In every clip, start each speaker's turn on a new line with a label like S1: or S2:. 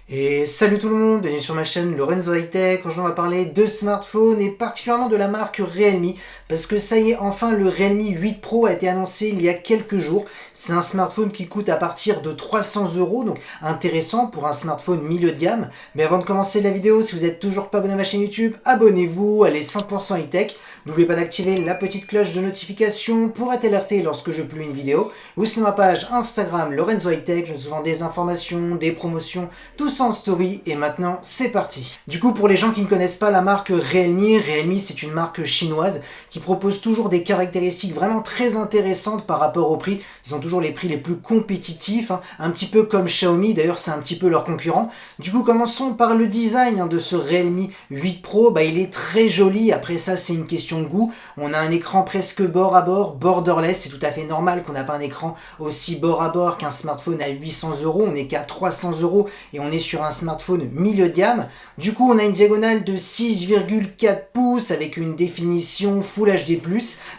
S1: Et salut tout le monde, bienvenue sur ma chaîne Lorenzo High Tech. Aujourd'hui on va parler de smartphones et particulièrement de la marque Realme parce que ça y est, enfin le Realme 8 Pro a été annoncé il y a quelques jours. C'est un smartphone qui coûte à partir de 300 €, donc intéressant pour un smartphone milieu de gamme. Mais avant de commencer la vidéo, si vous n'êtes toujours pas abonné à ma chaîne YouTube, abonnez-vous, elle est 100% High Tech. N'oubliez pas d'activer la petite cloche de notification pour être alerté lorsque je publie une vidéo. Ou sinon ma page Instagram Lorenzo High Tech, je mets souvent des informations, des promotions, tout ça en story. Et maintenant c'est parti. Du coup, pour les gens qui ne connaissent pas la marque Realme, Realme c'est une marque chinoise qui propose toujours des caractéristiques vraiment très intéressantes par rapport au prix. Ils ont toujours les prix les plus compétitifs, un petit peu comme Xiaomi, d'ailleurs c'est un petit peu leur concurrent. Du coup, commençons par le design de ce Realme 8 Pro. Il est très joli, après ça c'est une question de goût. On a un écran presque bord à bord, borderless, c'est tout à fait normal qu'on n'a pas un écran aussi bord à bord qu'un smartphone à 800 €, on n'est qu'à 300 € et on est sur un smartphone milieu de gamme. Du coup, on a une diagonale de 6,4 pouces avec une définition Full HD+.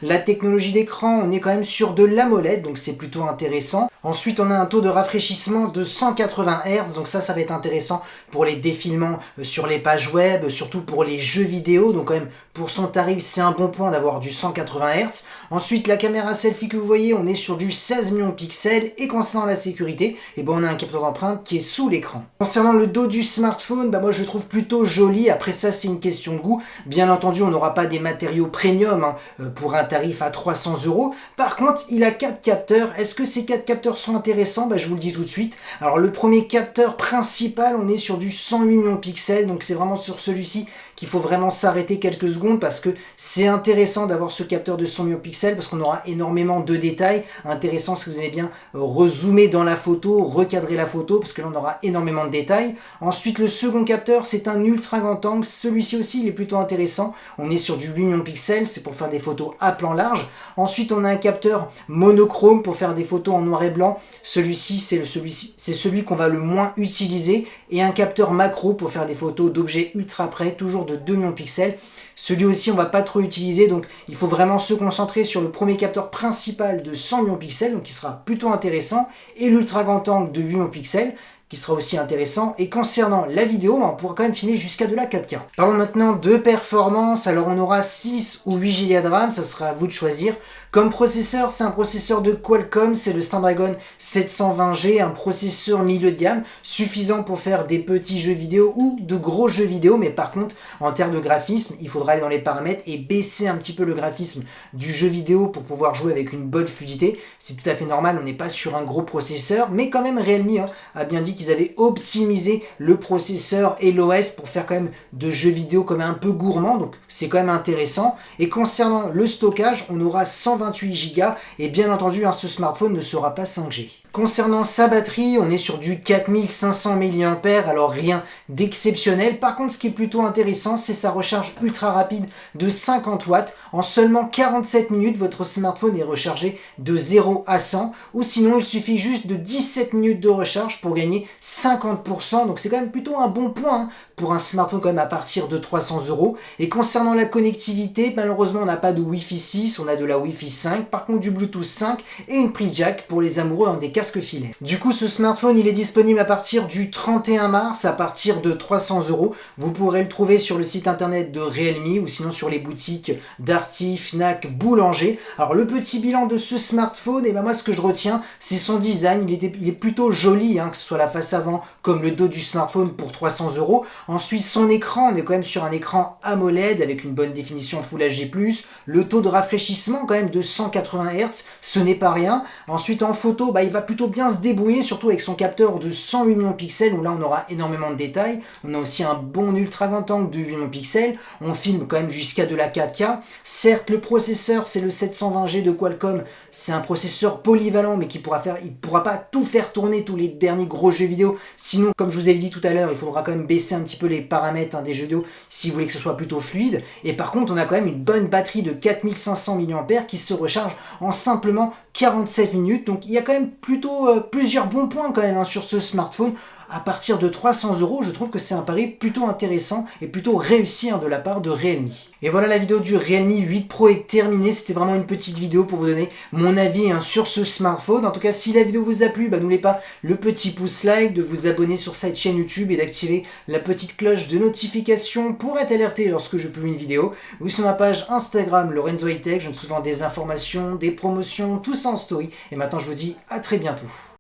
S1: La technologie d'écran, on est quand même sur de l'AMOLED, donc c'est plutôt intéressant. Ensuite, on a un taux de rafraîchissement de 180 Hz, donc ça va être intéressant pour les défilements sur les pages web, surtout pour les jeux vidéo, donc quand même pour son tarif, c'est un bon point d'avoir du 180 Hz. Ensuite, la caméra selfie que vous voyez, on est sur du 16 millions de pixels. Et concernant la sécurité, on a un capteur d'empreinte qui est sous l'écran. Concernant le dos du smartphone, moi je le trouve plutôt joli. Après ça, c'est une question de goût. Bien entendu, on n'aura pas des matériaux premium pour un tarif à 300 €. Par contre, il a 4 capteurs. Est-ce que ces 4 capteurs sont intéressants? Je vous le dis tout de suite. Alors, le premier capteur principal, on est sur du 108 millions de pixels. Donc, c'est vraiment sur celui-ci qu'il faut vraiment s'arrêter quelques secondes parce que c'est intéressant d'avoir ce capteur de 100 millions de pixels parce qu'on aura énormément de détails. Intéressant si vous aimez bien rezoomer dans la photo, recadrer la photo parce que là on aura énormément de détails. Ensuite, le second capteur, c'est un ultra grand angle. Celui-ci aussi, il est plutôt intéressant. On est sur du 8 millions de pixels, c'est pour faire des photos à plan large. Ensuite, on a un capteur monochrome pour faire des photos en noir et blanc. Celui-ci, c'est celui qu'on va le moins utiliser. Et un capteur macro pour faire des photos d'objets ultra près, toujours de 2 millions de pixels. Celui aussi on va pas trop utiliser, donc il faut vraiment se concentrer sur le premier capteur principal de 100 millions de pixels, donc qui sera plutôt intéressant, et l'ultra grand angle de 8 millions de pixels, qui sera aussi intéressant. Et concernant la vidéo, on pourra quand même filmer jusqu'à de la 4K. Parlons maintenant de performance. Alors on aura 6 ou 8 Go de RAM, ça sera à vous de choisir. Comme processeur, c'est un processeur de Qualcomm, c'est le Snapdragon 720G, un processeur milieu de gamme, suffisant pour faire des petits jeux vidéo ou de gros jeux vidéo, mais par contre, en termes de graphisme, il faudra aller dans les paramètres et baisser un petit peu le graphisme du jeu vidéo pour pouvoir jouer avec une bonne fluidité. C'est tout à fait normal, on n'est pas sur un gros processeur, mais quand même Realme a bien dit qu'ils avaient optimisé le processeur et l'OS pour faire quand même de jeux vidéo comme un peu gourmand, donc c'est quand même intéressant. Et concernant le stockage, on aura 128 Go et bien entendu ce smartphone ne sera pas 5G. Concernant sa batterie, on est sur du 4500 mAh, alors rien d'exceptionnel. Par contre, ce qui est plutôt intéressant, c'est sa recharge ultra rapide de 50 watts. En seulement 47 minutes, votre smartphone est rechargé de 0 à 100. Ou sinon, il suffit juste de 17 minutes de recharge pour gagner 50%. Donc c'est quand même plutôt un bon point pour un smartphone quand même à partir de 300 €. Et concernant la connectivité, malheureusement, on n'a pas de Wi-Fi 6, on a de la Wi-Fi 5. Par contre, du Bluetooth 5 et une prise jack pour les amoureux des casque filaire. Du coup, ce smartphone, il est disponible à partir du 31 mars, à partir de 300 €. Vous pourrez le trouver sur le site internet de Realme ou sinon sur les boutiques Darty, Fnac, Boulanger. Alors, le petit bilan de ce smartphone, moi, ce que je retiens, c'est son design. Il est plutôt joli, que ce soit la face avant comme le dos du smartphone pour 300 €. Ensuite, son écran, on est quand même sur un écran AMOLED avec une bonne définition Full HD+. Le taux de rafraîchissement, quand même, de 180 Hz, ce n'est pas rien. Ensuite, en photo, il va plutôt bien se débrouiller, surtout avec son capteur de 108 millions de pixels, où là on aura énormément de détails. On a aussi un bon ultra grand angle de 8 millions de pixels. On filme quand même jusqu'à de la 4K. Certes, le processeur, c'est le 720G de Qualcomm. C'est un processeur polyvalent, mais il pourra pas tout faire tourner, tous les derniers gros jeux vidéo. Sinon, comme je vous ai dit tout à l'heure, il faudra quand même baisser un petit peu les paramètres des jeux vidéo si vous voulez que ce soit plutôt fluide. Et par contre, on a quand même une bonne batterie de 4500 mAh qui se recharge en simplement 47 minutes. Donc il y a quand même plutôt plusieurs bons points quand même sur ce smartphone. à partir de 300 €. Je trouve que c'est un pari plutôt intéressant et plutôt réussi de la part de Realme. Et voilà, la vidéo du Realme 8 Pro est terminée. C'était vraiment une petite vidéo pour vous donner mon avis sur ce smartphone. En tout cas, si la vidéo vous a plu, n'oubliez pas le petit pouce like, de vous abonner sur cette chaîne YouTube et d'activer la petite cloche de notification pour être alerté lorsque je publie une vidéo. Ou sur ma page Instagram Lorenzo High Tech, je donne souvent des informations, des promotions, tout ça en story. Et maintenant, je vous dis à très bientôt.